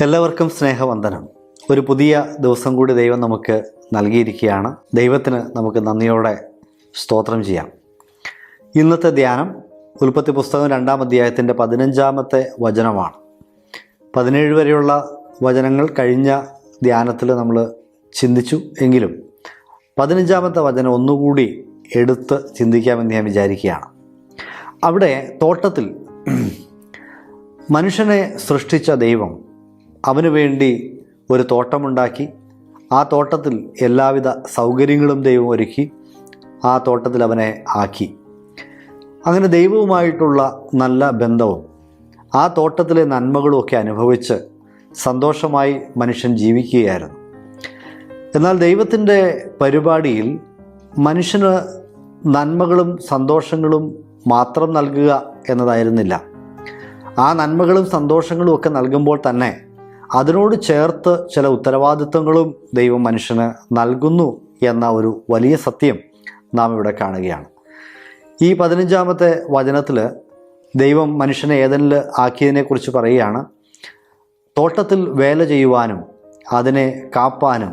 എല്ലാവർക്കും സ്നേഹവന്ദനം. ഒരു പുതിയ ദിവസം കൂടി ദൈവം നമുക്ക് നൽകിയിരിക്കുകയാണ്. ദൈവത്തിന് നമുക്ക് നന്ദിയോടെ സ്തോത്രം ചെയ്യാം. ഇന്നത്തെ ധ്യാനം ഉൽപ്പത്തി പുസ്തകം 2-ാം അധ്യായത്തിൻ്റെ 15-ാമത്തെ വചനമാണ്. 17 വരെയുള്ള വചനങ്ങൾ കഴിഞ്ഞ ധ്യാനത്തിൽ നമ്മൾ ചിന്തിച്ചു എങ്കിലും 15-ാമത്തെ വചനം ഒന്നുകൂടി എടുത്ത് ചിന്തിക്കാമെന്ന് ഞാൻ വിചാരിക്കുകയാണ്. അവിടെ തോട്ടത്തിൽ മനുഷ്യനെ സൃഷ്ടിച്ച ദൈവം അവന് വേണ്ടി ഒരു തോട്ടമുണ്ടാക്കി, ആ തോട്ടത്തിൽ എല്ലാവിധ സൗകര്യങ്ങളും ദൈവം ഒരുക്കി, ആ തോട്ടത്തിൽ അവനെ ആക്കി. അങ്ങനെ ദൈവവുമായിട്ടുള്ള നല്ല ബന്ധവും ആ തോട്ടത്തിലെ നന്മകളും ഒക്കെ അനുഭവിച്ച് സന്തോഷമായി മനുഷ്യൻ ജീവിക്കുകയായിരുന്നു. എന്നാൽ ദൈവത്തിൻ്റെ പരിപാടിയിൽ മനുഷ്യന് നന്മകളും സന്തോഷങ്ങളും മാത്രം നൽകുക എന്നതായിരുന്നില്ല. ആ നന്മകളും സന്തോഷങ്ങളും ഒക്കെ നൽകുമ്പോൾ തന്നെ അതിനോട് ചേർത്ത് ചില ഉത്തരവാദിത്വങ്ങളും ദൈവം മനുഷ്യന് നൽകുന്നു എന്ന ഒരു വലിയ സത്യം നാം ഇവിടെ കാണുകയാണ്. ഈ 15-ാമത്തെ വചനത്തിൽ ദൈവം മനുഷ്യനെ ഏദനിൽ ആക്കിയതിനെക്കുറിച്ച് പറയുകയാണ്. തോട്ടത്തിൽ വേല ചെയ്യുവാനും അതിനെ കാപ്പാനും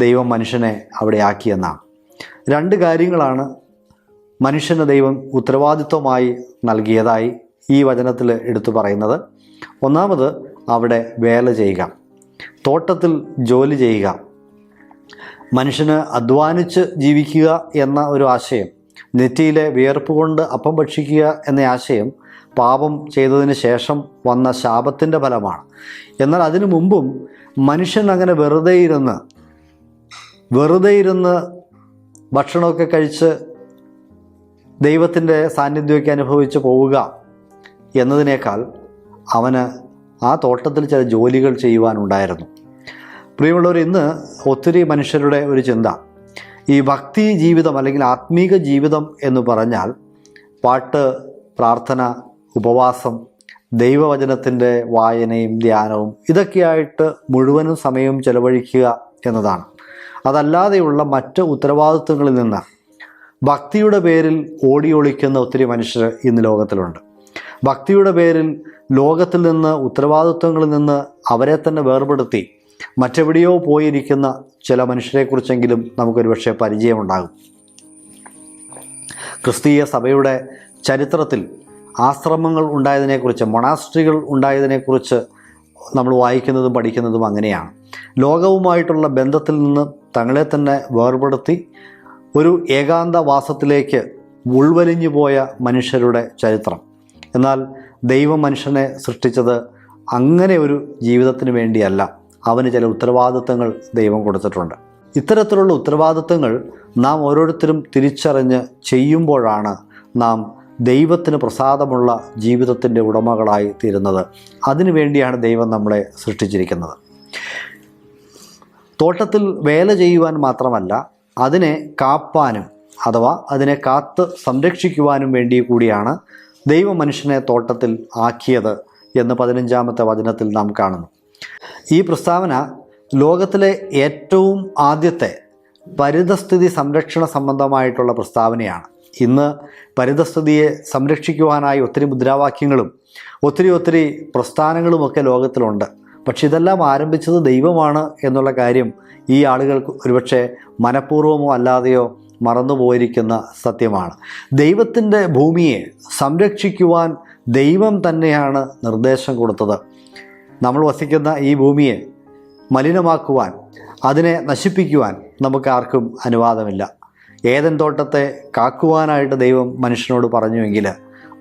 ദൈവം മനുഷ്യനെ അവിടെ ആക്കിയെന്നാണ്. 2 കാര്യങ്ങളാണ് മനുഷ്യന് ദൈവം ഉത്തരവാദിത്വമായി നൽകിയതായി ഈ വചനത്തിൽ എടുത്തു പറയുന്നത്. ഒന്നാമത് അവിടെ വേല ചെയ്യുക, തോട്ടത്തിൽ ജോലി ചെയ്യുക. മനുഷ്യന് അധ്വാനിച്ച് ജീവിക്കുക എന്ന ഒരു ആശയം, നെറ്റിയിലെ വിയർപ്പ് കൊണ്ട് അപ്പം ഭക്ഷിക്കുക എന്ന ആശയം പാപം ചെയ്തതിന് ശേഷം വന്ന ശാപത്തിൻ്റെ ഫലമാണ്. എന്നാൽ അതിനു മുമ്പും മനുഷ്യൻ അങ്ങനെ വെറുതെ ഇരുന്ന് ഭക്ഷണമൊക്കെ കഴിച്ച് ദൈവത്തിൻ്റെ സാന്നിധ്യമൊക്കെ അനുഭവിച്ച് പോവുക എന്നതിനേക്കാൾ അവന് ആ തോട്ടത്തിൽ ചില ജോലികൾ ചെയ്യുവാനുണ്ടായിരുന്നു. പ്രിയമുള്ളവർ, ഇന്ന് ഒത്തിരി മനുഷ്യരുടെ ഒരു ചിന്ത, ഈ ഭക്തി ജീവിതം അല്ലെങ്കിൽ ആത്മീക ജീവിതം എന്ന് പറഞ്ഞാൽ പാട്ട്, പ്രാർത്ഥന, ഉപവാസം, ദൈവവചനത്തിൻ്റെ വായനയും ധ്യാനവും ഇതൊക്കെയായിട്ട് മുഴുവനും സമയം ചെലവഴിക്കുക എന്നതാണ്. അതല്ലാതെയുള്ള മറ്റ് ഉത്തരവാദിത്വങ്ങളിൽ നിന്ന് ഭക്തിയുടെ പേരിൽ ഓടിയൊളിക്കുന്ന ഒത്തിരി മനുഷ്യർ ഇന്ന് ലോകത്തിലുണ്ട്. ഭക്തിയുടെ പേരിൽ ലോകത്തിൽ നിന്ന്, ഉത്തരവാദിത്വങ്ങളിൽ നിന്ന് അവരെ തന്നെ വേർപെടുത്തി മറ്റെവിടെയോ പോയിരിക്കുന്ന ചില മനുഷ്യരെക്കുറിച്ചെങ്കിലും നമുക്കൊരു പക്ഷേ പരിചയമുണ്ടാകും. ക്രിസ്തീയ സഭയുടെ ചരിത്രത്തിൽ ആശ്രമങ്ങൾ ഉണ്ടായതിനെക്കുറിച്ച്, മൊണാസ്ട്രികൾ ഉണ്ടായതിനെക്കുറിച്ച് നമ്മൾ വായിക്കുന്നതും പഠിക്കുന്നതും അങ്ങനെയാണ്. ലോകവുമായിട്ടുള്ള ബന്ധത്തിൽ നിന്ന് തങ്ങളെ തന്നെ വേർപെടുത്തി ഒരു ഏകാന്തവാസത്തിലേക്ക് ഉൾവലിഞ്ഞു പോയ മനുഷ്യരുടെ ചരിത്രം. എന്നാൽ ദൈവം മനുഷ്യനെ സൃഷ്ടിച്ചത് അങ്ങനെ ഒരു ജീവിതത്തിന് വേണ്ടിയല്ല. അവന് ചില ഉത്തരവാദിത്തങ്ങൾ ദൈവം കൊടുത്തിട്ടുണ്ട്. ഇത്തരത്തിലുള്ള ഉത്തരവാദിത്തങ്ങൾ നാം ഓരോരുത്തരും തിരിച്ചറിഞ്ഞ് ചെയ്യുമ്പോഴാണ് നാം ദൈവത്തിന് പ്രസാദമുള്ള ജീവിതത്തിൻ്റെ ഉടമകളായി തീരുന്നത്. അതിനു വേണ്ടിയാണ് ദൈവം നമ്മളെ സൃഷ്ടിച്ചിരിക്കുന്നത്. തോട്ടത്തിൽ വേല ചെയ്യുവാൻ മാത്രമല്ല, അതിനെ കാപ്പാനും അഥവാ അതിനെ കാത്ത് സംരക്ഷിക്കുവാനും വേണ്ടി കൂടിയാണ് ദൈവം മനുഷ്യനെ തോട്ടത്തിൽ ആക്കിയത് എന്ന് 15-ാമത്തെ വചനത്തിൽ നാം കാണുന്നു. ഈ പ്രസ്താവന ലോകത്തിലെ ഏറ്റവും ആദ്യത്തെ പരിതസ്ഥിതി സംരക്ഷണ സംബന്ധമായിട്ടുള്ള പ്രസ്താവനയാണ്. ഇന്ന് പരിതസ്ഥിതിയെ സംരക്ഷിക്കുവാനായി ഒത്തിരി മുദ്രാവാക്യങ്ങളും ഒത്തിരി പ്രസ്ഥാനങ്ങളുമൊക്കെ ലോകത്തിലുണ്ട്. പക്ഷെ ഇതെല്ലാം ആരംഭിച്ചത് ദൈവമാണ് എന്നുള്ള കാര്യം ഈ ആളുകൾക്ക് ഒരുപക്ഷെ മനഃപൂർവ്വമോ അല്ലാതെയോ മറന്നുപോയിരിക്കുന്ന സത്യമാണ്. ദൈവത്തിൻ്റെ ഭൂമിയെ സംരക്ഷിക്കുവാൻ ദൈവം തന്നെയാണ് നിർദ്ദേശം കൊടുത്തത്. നമ്മൾ വസിക്കുന്ന ഈ ഭൂമിയെ മലിനമാക്കുവാൻ, അതിനെ നശിപ്പിക്കുവാൻ നമുക്കാർക്കും അനുവാദമില്ല. ഏദൻ തോട്ടത്തെ കാക്കുവാനായിട്ട് ദൈവം മനുഷ്യനോട് പറഞ്ഞുവെങ്കിൽ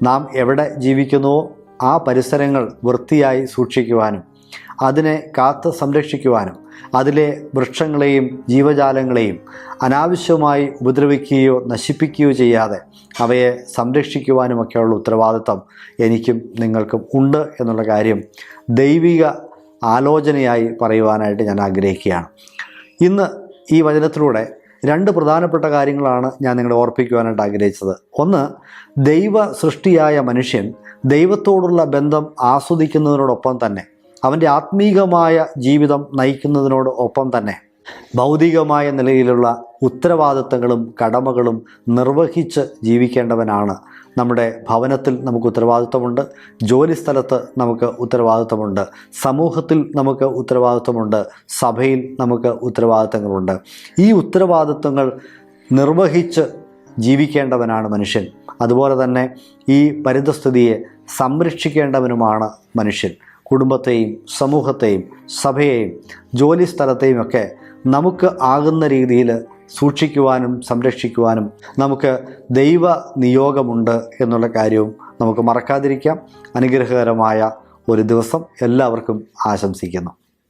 നാം എവിടെ ജീവിക്കുന്നുവോ ആ പരിസരങ്ങൾ വൃത്തിയായി സൂക്ഷിക്കുവാനും അതിനെ കാത്ത് സംരക്ഷിക്കുവാനും അതിലെ വൃക്ഷങ്ങളെയും ജീവജാലങ്ങളെയും അനാവശ്യമായി ഉപദ്രവിക്കുകയോ നശിപ്പിക്കുകയോ ചെയ്യാതെ അവയെ സംരക്ഷിക്കുവാനുമൊക്കെയുള്ള ഉത്തരവാദിത്വം എനിക്കും നിങ്ങൾക്കും ഉണ്ട് എന്നുള്ള കാര്യം ദൈവിക ആലോചനയായി പറയുവാനായിട്ട് ഞാൻ ആഗ്രഹിക്കുകയാണ്. ഇന്ന് ഈ വചനത്തിലൂടെ 2 പ്രധാനപ്പെട്ട കാര്യങ്ങളാണ് ഞാൻ നിങ്ങളെ ഓർപ്പിക്കുവാനായിട്ട് ആഗ്രഹിച്ചത്. ഒന്ന്, ദൈവ സൃഷ്ടിയായ മനുഷ്യൻ ദൈവത്തോടുള്ള ബന്ധം ആസ്വദിക്കുന്നതിനോടൊപ്പം തന്നെ അവൻ്റെ ആത്മീകമായ ജീവിതം നയിക്കുന്നതിനോടൊപ്പം തന്നെ ഭൗതികമായ നിലയിലുള്ള ഉത്തരവാദിത്തങ്ങളും കടമകളും നിർവഹിച്ച് ജീവിക്കേണ്ടവനാണ്. നമ്മുടെ ഭവനത്തിൽ നമുക്ക് ഉത്തരവാദിത്തമുണ്ട്, ജോലിസ്ഥലത്ത് നമുക്ക് ഉത്തരവാദിത്തമുണ്ട്, സമൂഹത്തിൽ നമുക്ക് ഉത്തരവാദിത്തമുണ്ട്, സഭയിൽ നമുക്ക് ഉത്തരവാദിത്തങ്ങളുണ്ട്. ഈ ഉത്തരവാദിത്തങ്ങൾ നിർവഹിച്ച് ജീവിക്കേണ്ടവനാണ് മനുഷ്യൻ. അതുപോലെ തന്നെ ഈ പരിതസ്ഥിതിയെ സംരക്ഷിക്കേണ്ടവനുമാണ് മനുഷ്യൻ. കുടുംബത്തെയും സമൂഹത്തെയും സഭയെയും ജോലി സ്ഥലത്തെയും ഒക്കെ നമുക്ക് ആകുന്ന രീതിയിൽ സൂക്ഷിക്കുവാനും സംരക്ഷിക്കുവാനും നമുക്ക് ദൈവ നിയോഗമുണ്ട് എന്നുള്ള കാര്യവും നമുക്ക് മറക്കാതിരിക്കാം. അനുഗ്രഹകരമായ ഒരു ദിവസം എല്ലാവർക്കും ആശംസിക്കുന്നു.